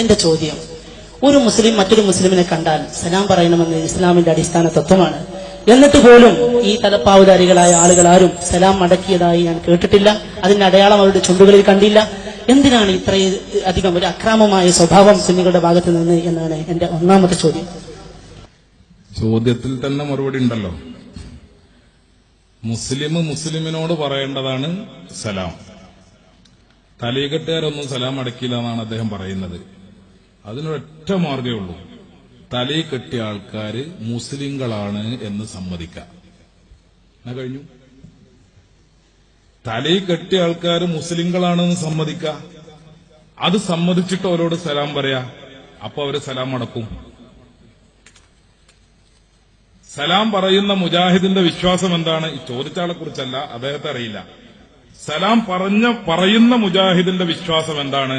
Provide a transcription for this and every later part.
എന്റെ ചോദ്യം, ഒരു മുസ്ലിം മറ്റൊരു മുസ്ലിമിനെ കണ്ടാൽ സലാം പറയണമെന്ന് ഇസ്ലാമിന്റെ അടിസ്ഥാന തത്വമാണ്. എന്നിട്ട് പോലും ഈ തലപ്പാവുധാരികളായ ആളുകൾ ആരും സലാം മടക്കിയതായി ഞാൻ കേട്ടിട്ടില്ല. അതിന്റെ അടയാളം അവരുടെ ചുണ്ടുകളിൽ കണ്ടില്ല. എന്തിനാണ് ഇത്രയും അധികം ഒരു അക്രമമായ സ്വഭാവം സുന്നികളുടെ ഭാഗത്ത് നിന്ന് എന്നാണ് എന്റെ ഒന്നാമത്തെ ചോദ്യം. ചോദ്യത്തിൽ തന്നെ മറുപടി ഉണ്ടല്ലോ. മുസ്ലിമിനോട് പറയേണ്ടതാണ് സലാം. തലീകെട്ടുകാരൊന്നും സലാം അടക്കില്ല എന്നാണ് അദ്ദേഹം പറയുന്നത്. അതിനൊരൊറ്റ മാർഗ്ഗമേ ഉള്ളൂ. തലയിൽ കെട്ടിയ ആൾക്കാര് മുസ്ലിങ്ങളാണ് എന്ന് സമ്മതിക്കാം. എന്നാ കഴിഞ്ഞു. തലയിൽ കെട്ടിയ ആൾക്കാര് മുസ്ലിങ്ങളാണെന്ന് സമ്മതിക്കാം. അത് സമ്മതിച്ചിട്ട് അവരോട് സലാം പറയാ. അപ്പൊ അവര് സലാം അടക്കും. സലാം പറയുന്ന മുജാഹിദിന്റെ വിശ്വാസം എന്താണ്? ഈ ചോദിച്ചാളെ കുറിച്ചല്ല, അദ്ദേഹത്തെ അറിയില്ല. സലാം പറയുന്ന മുജാഹിദിന്റെ വിശ്വാസം എന്താണ്?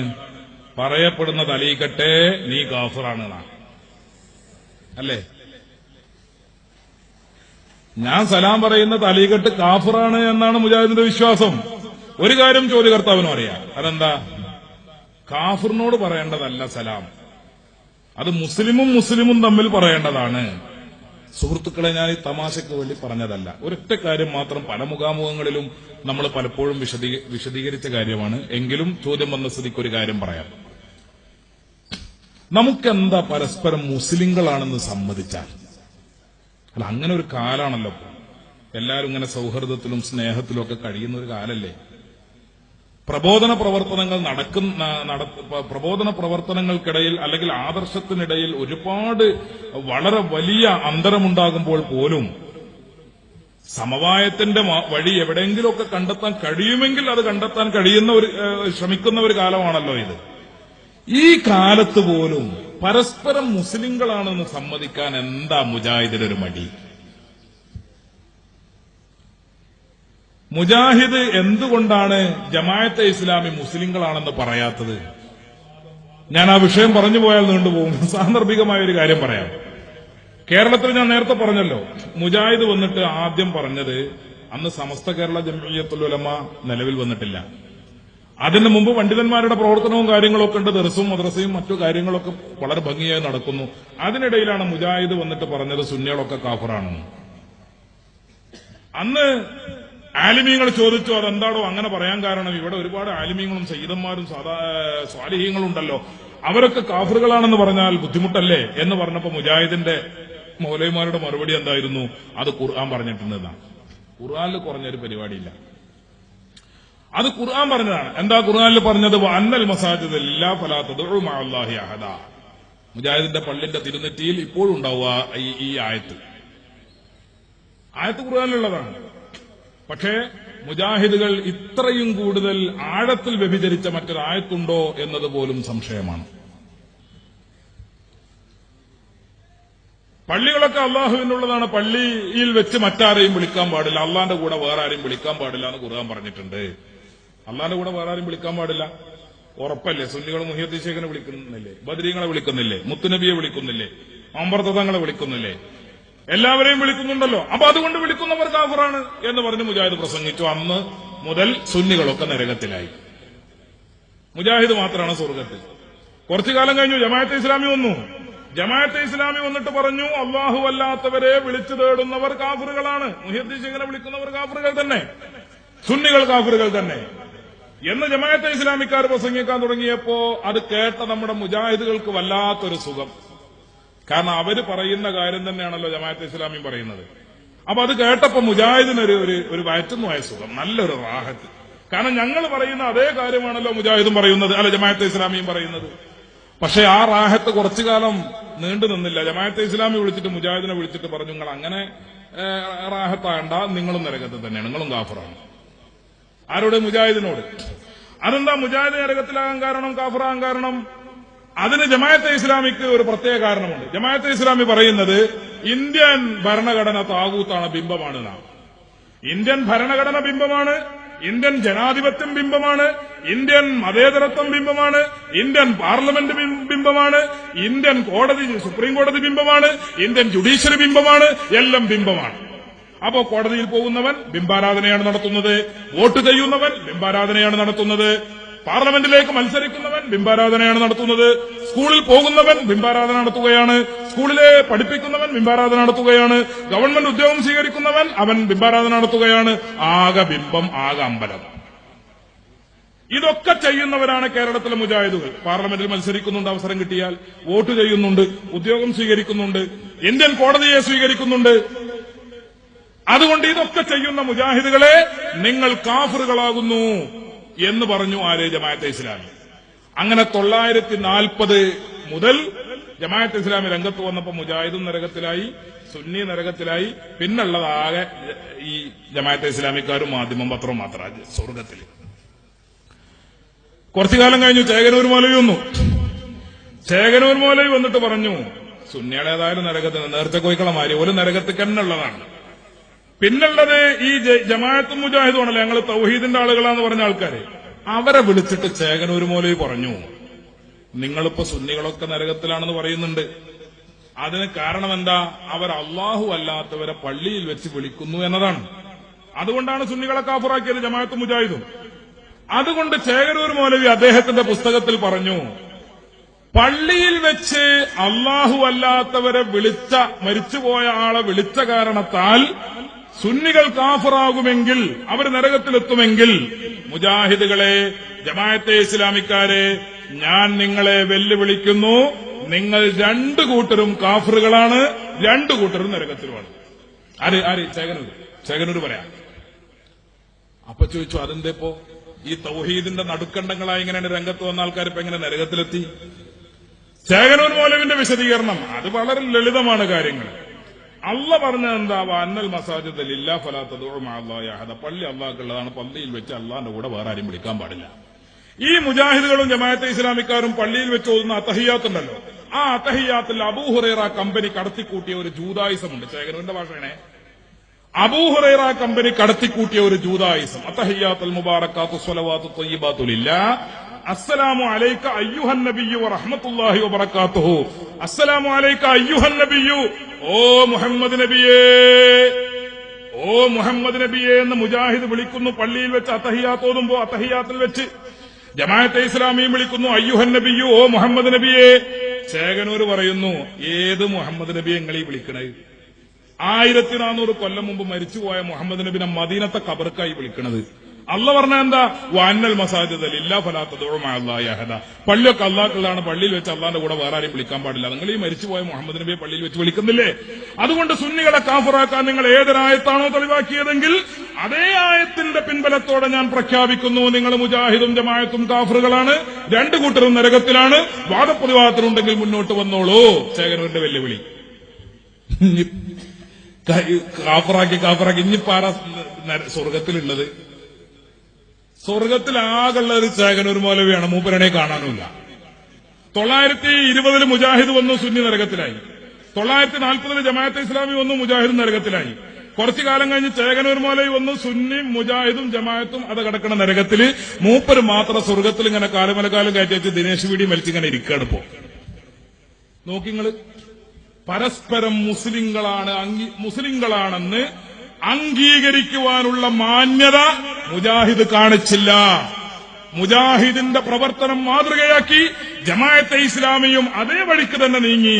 പറയപ്പെടുന്ന തലീകെട്ടെ നീ കാഫിറാണ് അല്ലേ? ഞാൻ സലാം പറയുന്ന തലീകെട്ട് കാഫിറാണ് എന്നാണ് മുജാഹിദിന്റെ വിശ്വാസം. ഒരു കാര്യം ചോദ്യകർത്താവിനും അറിയാം. അതെന്താ? കാഫിറിനോട് പറയേണ്ടതല്ല സലാം, അത് മുസ്ലിമും തമ്മിൽ പറയേണ്ടതാണ്. സുഹൃത്തുക്കളെ, ഞാൻ ഈ തമാശയ്ക്ക് വേണ്ടി പറഞ്ഞതല്ല. ഒരൊറ്റ കാര്യം മാത്രം പല മുഖാമുഖങ്ങളിലും നമ്മൾ പലപ്പോഴും വിശദീകരിച്ച കാര്യമാണ്. എങ്കിലും ചോദ്യം വന്ന സ്ഥിതിക്ക് ഒരു കാര്യം പറയാം. നമുക്കെന്താ പരസ്പരം മുസ്ലിങ്ങളാണെന്ന് സമ്മതിച്ചാൽ? അല്ല, അങ്ങനെ ഒരു കാലാണല്ലോ എല്ലാവരും ഇങ്ങനെ സൗഹൃദത്തിലും സ്നേഹത്തിലും ഒക്കെ കഴിയുന്ന ഒരു കാലല്ലേ? പ്രബോധന പ്രവർത്തനങ്ങൾക്കിടയിൽ അല്ലെങ്കിൽ ആദർശത്തിനിടയിൽ ഒരുപാട് വളരെ വലിയ അന്തരമുണ്ടാകുമ്പോൾ പോലും സമവായത്തിന്റെ വഴി എവിടെയെങ്കിലുമൊക്കെ കണ്ടെത്താൻ കഴിയുമെങ്കിൽ അത് കണ്ടെത്താൻ ശ്രമിക്കുന്ന ഒരു കാലമാണല്ലോ ഇത്. ഈ കാലത്ത് പോലും പരസ്പരം മുസ്ലിങ്ങളാണെന്ന് സമ്മതിക്കാൻ എന്താ മുജാഹിദിനൊരു മടി? മുജാഹിദ് എന്തുകൊണ്ടാണ് ജമാഅത്തെ ഇസ്ലാമി മുസ്ലിങ്ങളാണെന്ന് പറയാത്തത്? ഞാൻ ആ വിഷയം പറഞ്ഞു പോയാൽ നീണ്ടുപോകും. സാന്ദർഭികമായ ഒരു കാര്യം പറയാം. കേരളത്തിൽ ഞാൻ നേരത്തെ പറഞ്ഞല്ലോ, മുജാഹിദ് വന്നിട്ട് ആദ്യം പറഞ്ഞത് അന്ന് സമസ്ത കേരള ജംഇയ്യത്തുൽ ഉലമ നിലവിൽ വന്നിട്ടില്ല. അതിനു മുമ്പ് പണ്ഡിതന്മാരുടെ പ്രവർത്തനവും കാര്യങ്ങളൊക്കെ ഉണ്ട്. ദർസും മദ്രസയും മറ്റു കാര്യങ്ങളൊക്കെ വളരെ ഭംഗിയായി നടക്കുന്നു. അതിനിടയിലാണ് മുജാഹിദ് വന്നിട്ട് പറഞ്ഞത് സുന്നികളൊക്കെ കാഫിറാണെന്ന്. അന്ന് ആലിമീങ്ങൾ ചോദിച്ചു, അതെന്താണോ അങ്ങനെ പറയാൻ കാരണം? ഇവിടെ ഒരുപാട് ആലിമീങ്ങളും സയ്യിദന്മാരും സ്വാലിഹീങ്ങളും ഉണ്ടല്ലോ, അവരൊക്കെ കാഫിറുകളാണെന്ന് പറഞ്ഞാൽ ബുദ്ധിമുട്ടല്ലേ എന്ന് പറഞ്ഞപ്പോ മുജാഹിദിന്റെ മൗലവിമാരുടെ മറുപടി എന്തായിരുന്നു? അത് ഖുർആൻ പറഞ്ഞിട്ടുണ്ടെന്നാണ്. ഖുർആനിൽ കുറഞ്ഞൊരു പരിപാടിയില്ല, അത് ഖുർആൻ പറഞ്ഞതാണ്. എന്താ ഖുർആനിൽ പറഞ്ഞത്? അന്നൽ മസാജിദ ലില്ലാഹി ഫലാ തദ്ഉ മഅല്ലാഹി അഹദ. മുജാഹിദിന്റെ പള്ളിന്റെ തിരുനെറ്റിയിൽ ഇപ്പോഴും ഉണ്ടാവുക ഈ ആയത്ത് ഖുർആനിലുള്ളതാണ്. പക്ഷേ മുജാഹിദുകൾ ഇത്രയും കൂടുതൽ ആഴത്തിൽ വ്യഭിചരിച്ച മറ്റൊരായത്തുണ്ടോ എന്നതുപോലും സംശയമാണ്. പള്ളികളൊക്കെ അള്ളാഹുവിനുള്ളതാണ്. പള്ളിയിൽ വെച്ച് മറ്റാരെയും വിളിക്കാൻ പാടില്ല, അള്ളാന്റെ കൂടെ വേറെ ആരെയും വിളിക്കാൻ പാടില്ല എന്ന് ഖുർആൻ പറഞ്ഞിട്ടുണ്ട്. അള്ളാന്റെ കൂടെ വേറെ ആരും വിളിക്കാൻ പാടില്ല, ഉറപ്പല്ലേ? സുന്നികൾ മുഹിയുദ്ദീൻ ശൈഖിനെ വിളിക്കുന്നില്ലേ? ബദരീങ്ങളെ വിളിക്കുന്നില്ലേ? മുത്തുനബിയെ വിളിക്കുന്നില്ലേ? അമ്പർത്തങ്ങളെ വിളിക്കുന്നില്ലേ? എല്ലാവരെയും വിളിക്കുന്നുണ്ടല്ലോ. അപ്പൊ അതുകൊണ്ട് വിളിക്കുന്നവർ കാഫിറാണ് എന്ന് പറഞ്ഞ് മുജാഹിദ് പ്രസംഗിച്ചു. അന്ന് മുതൽ സുന്നികളൊക്കെ നരകത്തിലായി, മുജാഹിദ് മാത്രമാണ് സ്വർഗത്തിൽ. കുറച്ചു കാലം കഴിഞ്ഞു ജമാഅത്തെ ഇസ്ലാമി വന്നു. ജമാഅത്തെ ഇസ്ലാമി വന്നിട്ട് പറഞ്ഞു, അള്ളാഹു അല്ലാത്തവരെ വിളിച്ചു തേടുന്നവർ കാഫിറുകളാണ്, മുഹിയുദ്ദീൻ ശൈഖിനെ വിളിക്കുന്നവർ കാഫിറുകൾ തന്നെ, സുന്നികൾ കാഫിറുകൾ തന്നെ എന്ന് ജമാഅത്തെ ഇസ്ലാമിക്കാർ പ്രസംഗിക്കാൻ തുടങ്ങിയപ്പോ അത് കേട്ട നമ്മുടെ മുജാഹിദുകൾക്ക് വല്ലാത്തൊരു സുഖം. കാരണം അവര് പറയുന്ന കാര്യം തന്നെയാണല്ലോ ജമാഅത്തെ ഇസ്ലാമിയും പറയുന്നത്. അപ്പൊ അത് കേട്ടപ്പോ മുജാഹിദിനൊരു ഒരു വയറ്റുന്നുമായ സുഖം, നല്ലൊരു റാഹത്ത്. കാരണം ഞങ്ങൾ പറയുന്ന അതേ കാര്യമാണല്ലോ മുജാഹിദും പറയുന്നത്, അല്ല ജമാഅത്തെ ഇസ്ലാമിയും പറയുന്നത്. പക്ഷെ ആ റാഹത്ത് കുറച്ചു കാലം നീണ്ടു നിന്നില്ല. ജമാഅത്തെ ഇസ്ലാമി വിളിച്ചിട്ട് മുജാഹിദിനെ വിളിച്ചിട്ട് പറഞ്ഞു, നിങ്ങൾ അങ്ങനെ റാഹത്താകണ്ട, നിങ്ങളും നരകത്തിൽ തന്നെയാണ്, നിങ്ങളും കാഫിറാണ്. ആരോട്? മുജാഹിദിനോട്. അതെന്താ മുജാഹിദ് നരകത്തിലാകാൻ കാരണം, കാഫിറാകാൻ കാരണം? അതിന് ജമാഅത്തെ ഇസ്ലാമിക്ക് ഒരു പ്രത്യേക കാരണമുണ്ട്. ജമാഅത്തെ ഇസ്ലാമി പറയുന്നത് ഇന്ത്യൻ ഭരണഘടന താഗൂത്താണ്, ബിംബമാണ്. ഇന്ത്യൻ ഭരണഘടന ബിംബമാണ്, ഇന്ത്യൻ ജനാധിപത്യം ബിംബമാണ്, ഇന്ത്യൻ മതേതരത്വം ബിംബമാണ്, ഇന്ത്യൻ പാർലമെന്റ് ബിംബമാണ്, ഇന്ത്യൻ കോടതി സുപ്രീം കോടതി ബിംബമാണ്, ഇന്ത്യൻ ജുഡീഷ്യറി ബിംബമാണ്, എല്ലാം ബിംബമാണ്. അപ്പോ കോടതിയിൽ പോകുന്നവൻ ബിംബാരാധനയാണ് നടത്തുന്നത്, വോട്ട് ചെയ്യുന്നവൻ ബിംബാരാധനയാണ് നടത്തുന്നത്, പാർലമെന്റിലേക്ക് മത്സരിക്കുന്നവൻ ബിംബാരാധനയാണ് നടത്തുന്നത്. സ്കൂളിൽ പോകുന്നവൻ ബിംബാരാധന നടത്തുകയാണ്. സ്കൂളിലെ പഠിപ്പിക്കുന്നവൻ ബിംബാരാധന നടത്തുകയാണ്. ഗവൺമെന്റ് ഉദ്യോഗം സ്വീകരിക്കുന്നവൻ അവൻ ബിംബാരാധന നടത്തുകയാണ്. ആകെ ബിംബം, ആകെ അമ്പലം. ഇതൊക്കെ ചെയ്യുന്നവരാണ് കേരളത്തിലെ മുജാഹിദുകൾ. പാർലമെന്റിൽ മത്സരിക്കുന്നുണ്ട്, അവസരം കിട്ടിയാൽ വോട്ട് ചെയ്യുന്നുണ്ട്, ഉദ്യോഗം സ്വീകരിക്കുന്നുണ്ട്, ഇന്ത്യൻ കോടതിയെ സ്വീകരിക്കുന്നുണ്ട്. അതുകൊണ്ട് ഇതൊക്കെ ചെയ്യുന്ന മുജാഹിദുകളെ നിങ്ങൾ കാഫിറുകളാകുന്നു എന്ന് പറഞ്ഞു ആര്? ജമാഅത്തെ ഇസ്ലാമി. അങ്ങനെ 940 മുതൽ ജമാഅത്തെ ഇസ്ലാമി രംഗത്ത് വന്നപ്പോൾ മുജാഹിദും നരകത്തിലായി, സുന്നി നരകത്തിലായി. പിന്നുള്ളതാകെ ഈ ജമാഅത്തെ ഇസ്ലാമിക്കാരും മാധ്യമം പത്രവും മാത്രം സ്വർഗത്തിൽ. കുറച്ചു കാലം കഴിഞ്ഞു ചേകനൂർ മൗലവി വന്നു. ചേകനൂർ മൗലവി വന്നിട്ട് പറഞ്ഞു, സുന്നിയുടെ ഏതായാലും നരകത്തിന് നേരത്തെ കോയിക്കളമാരി ഒരു നരകത്തിൽ തന്നെയുള്ളതാണ്. പിന്നുള്ളത് ഈ ജമാഅത്തും മുജാഹിദും ആണല്ലോ, ഞങ്ങൾ തൗഹീദിന്റെ ആളുകളാന്ന് പറഞ്ഞ ആൾക്കാര്. അവരെ വിളിച്ചിട്ട് ചേകനൂർ മൗലവി പറഞ്ഞു, നിങ്ങളിപ്പോ സുന്നികളൊക്കെ നരകത്തിലാണെന്ന് പറയുന്നുണ്ട്. അതിന് കാരണം എന്താ? അവർ അള്ളാഹു അല്ലാത്തവരെ പള്ളിയിൽ വെച്ച് വിളിക്കുന്നു എന്നതാണ്. അതുകൊണ്ടാണ് സുന്നികളെ കാഫിറാക്കിയത് ജമാഅത്തും മുജാഹിദും. അതുകൊണ്ട് ചേകനൂർ മൗലവി അദ്ദേഹത്തിന്റെ പുസ്തകത്തിൽ പറഞ്ഞു, പള്ളിയിൽ വെച്ച് അള്ളാഹു അല്ലാത്തവരെ വിളിച്ച, മരിച്ചുപോയ ആളെ വിളിച്ച കാരണത്താൽ സുന്നികൾ കാഫിറാകുമെങ്കിൽ, അവർ നരകത്തിലെത്തുമെങ്കിൽ, മുജാഹിദുകളെ, ജമാഅത്തെ ഇസ്ലാമിക്കാരെ, ഞാൻ നിങ്ങളെ വെല്ലുവിളിക്കുന്നു, നിങ്ങൾ രണ്ടു കൂട്ടരും കാഫിറുകളാണ്, രണ്ടു കൂട്ടരും നരകത്തിലുമാണ്. ആര്? ചേകനൂർ പറയാം. അപ്പൊ ചോദിച്ചു, അതെന്തേപ്പോ ഈ തൗഹീദിന്റെ നടുക്കണ്ടങ്ങളായി ഇങ്ങനെയാണ് രംഗത്ത് വന്ന ആൾക്കാർ ഇപ്പൊ എങ്ങനെ നരകത്തിലെത്തി? ചേകനൂർ മൗലവിന്റെ വിശദീകരണം അത് വളരെ ലളിതമാണ് കാര്യങ്ങൾ. അള്ള പറഞ്ഞത് എന്താ? അന്നൽ മസാജിദ് ലില്ലാഹി ഫലാ തദ്ഉ മഅല്ലാഹി അഹദ. പള്ളി അള്ളാഹ്ക്കുള്ളതാണ്, പള്ളിയിൽ വെച്ച് അള്ളാഹിന്റെ കൂടെ വേറെ ആരും വിളിക്കാൻ പാടില്ല. ഈ മുജാഹിദുകളും ജമാഅത്തെ ഇസ്ലാമിക്കാരും പള്ളിയിൽ വെച്ച് ഓതുന്ന അത്തഹിയ്യാത്തുണ്ടല്ലോ, ആ അത്തഹിയ്യാത്തിൽ അബൂ ഹുറൈറ കമ്പനി കടത്തിക്കൂട്ടിയ ഒരു ജൂദായിസമുണ്ട്. ചേകനൂരിന്റെ ഭാഷയാണേ. അബൂ ഹുറൈറ കമ്പനി കടത്തിക്കൂട്ടിയ ഒരു ജൂദായിസം. അത്തഹിയ്യാത്തുൽ മുബാറകാത്തു സ്വലവാത്തു ത്വയ്യിബാത്തു ലില്ലാഹ്. അസ്സലാമു അലൈക അയ്യുഹൻ നബിയ്യു വറഹ്മത്തുള്ളാഹി വബറകാതുഹു. അസ്സലാമു അലൈക അയ്യുഹൻ നബിയ്യു, ഓ മുഹമ്മദ് നബിയേ, ഓ മുഹമ്മദ് നബിയേ എന്ന് മുജാഹിദ് വിളിക്കുന്നു പള്ളിയിൽ വെച്ച് അത്തഹിയ്യാത്ത് ഓതുമ്പോ. അത്തഹിയ്യാത്തിൽ വെച്ച് ജമാഅത്തെ ഇസ്ലാമിയും വിളിക്കുന്നു അയ്യുഹൻ നബിയ്യു, ഓ മുഹമ്മദ് നബിയേ. ചേകനൂർ പറയുന്നു, ഏത് മുഹമ്മദ് നബിയെ നിങ്ങളീ വിളിക്കണേ? 1400 കൊല്ലം മുമ്പ് മരിച്ചുപോയ മുഹമ്മദ് നബിനെ മദീനത്തെ ഖബർക്കായി വിളിക്കണത്. അള്ള പറഞ്ഞ എന്താ? വഅന്നൽ മസാജിദ ലില്ലാഹി ഫലാ തദ്ഉ മഅല്ലാഹി അഹദ. പള്ളിയൊക്കെ അള്ളാഹ്ക്കുള്ളതാണ്, പള്ളിയിൽ വെച്ച് അള്ളാഹിന്റെ കൂടെ വേറെ ആരെയും വിളിക്കാൻ പാടില്ല. നിങ്ങൾ ഈ മരിച്ചുപോയ മുഹമ്മദ് നബിയെ പള്ളിയിൽ വെച്ച് വിളിക്കുന്നില്ലേ? അതുകൊണ്ട് സുന്നികളെ കാഫിറാക്കാൻ നിങ്ങൾ ഏതൊരായത്താണോ തെളിവാക്കിയതെങ്കിൽ അതേ ആയത്തിന്റെ പിൻബലത്തോടെ ഞാൻ പ്രഖ്യാപിക്കുന്നു, നിങ്ങൾ മുജാഹിദും ജമാഅത്തും കാഫിറുകളാണ്, രണ്ടു കൂട്ടരും നരകത്തിലാണ്. വാദപ്രതിവാദത്തിനുണ്ടെങ്കിൽ മുന്നോട്ട് വന്നോളൂ. ചേകനൂരിന്റെ വെല്ലുവിളി. കാഫറാക്കി ഇനിപ്പാറ സ്വർഗത്തിലുള്ളത്. സ്വർഗത്തിലാകുള്ള ഒരു ചേകനൂർ മൗലവിയാണ്, മൂപ്പരനെ കാണാനുമില്ല. 920 മുജാഹിദ് വന്നു, സുന്നി നരകത്തിലായി. 940 ജമാഅത്തെ ഇസ്ലാമി വന്നു, മുജാഹിദും നരകത്തിലായി. കുറച്ചു കാലം കഴിഞ്ഞ് ചേകനൂർ മൗലവി വന്നു, സുന്നി മുജാഹിദും ജമാഅത്തും അത് കിടക്കുന്ന നരകത്തില്. മൂപ്പര് മാത്രം സ്വർഗത്തിൽ ഇങ്ങനെ കാലമലക്കാലം കയറ്റി വെച്ച് ദിനേശ് വീടി മലിച്ചിങ്ങനെ ഇരിക്കുകയാണ്. ഇപ്പോ നോക്കിങ്ങള്, പരസ്പരം മുസ്ലിങ്ങളാണെന്ന് അംഗീകരിക്കുവാനുള്ള മാന്യത മുജാഹിദ് കാണിച്ചില്ല. മുജാഹിദിന്റെ പ്രവർത്തനം മാതൃകയാക്കി ജമാഅത്തെ ഇസ്ലാമിയും അതേ വഴിക്ക് തന്നെ നീങ്ങി.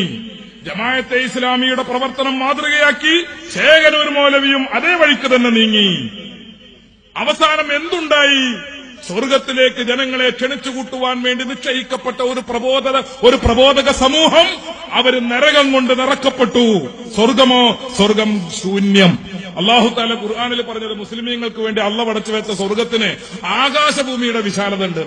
ജമാഅത്തെ ഇസ്ലാമിയുടെ പ്രവർത്തനം മാതൃകയാക്കി ചേകനൂർ മൗലവിയും അതേ വഴിക്ക് തന്നെ നീങ്ങി. അവസാനം എന്തുണ്ടായി? സ്വർഗത്തിലേക്ക് ജനങ്ങളെ ക്ഷണിച്ചുകൂട്ടുവാൻ വേണ്ടി നിശ്ചയിക്കപ്പെട്ട ഒരു പ്രബോധക സമൂഹം അവര് നരകം കൊണ്ട് നിറക്കപ്പെട്ടു. സ്വർഗമോ? സ്വർഗം ശൂന്യം. അല്ലാഹു തആല ഖുർആനിൽ പറഞ്ഞത് മുസ്ലിമീങ്ങൾക്ക് വേണ്ടി അള്ള പടച്ചു വെച്ച സ്വർഗത്തിന് ആകാശഭൂമിയുടെ വിശാലത ഉണ്ട്.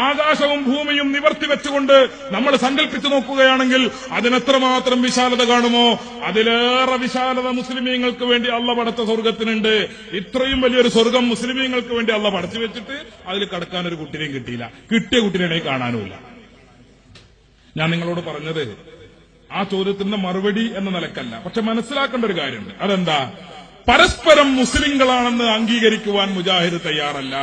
ആകാശവും ഭൂമിയും നിവർത്തി വെച്ചുകൊണ്ട് നമ്മൾ സങ്കല്പിച്ചു നോക്കുകയാണെങ്കിൽ അതിനെത്രമാത്രം വിശാലത കാണുമോ അതിലേറെ വിശാലത മുസ്ലിമീങ്ങൾക്ക് വേണ്ടി അള്ള പടച്ച സ്വർഗത്തിനുണ്ട്. ഇത്രയും വലിയൊരു സ്വർഗം മുസ്ലിമീങ്ങൾക്ക് വേണ്ടി അള്ള പടച്ചു വെച്ചിട്ട് അതിൽ കടക്കാൻ ഒരു കുട്ടിനെയും കിട്ടിയില്ല. കിട്ടിയ കുട്ടിനെ കാണാനുമില്ല. ഞാൻ നിങ്ങളോട് പറഞ്ഞത് ആ ചോദ്യത്തിന്റെ മറുപടി എന്ന നിലക്കല്ല, പക്ഷെ മനസ്സിലാക്കേണ്ട ഒരു കാര്യമുണ്ട്. അതെന്താ? പരസ്പരം മുസ്ലിങ്ങളാണെന്ന് അംഗീകരിക്കുവാൻ മുജാഹിദ് തയ്യാറല്ല.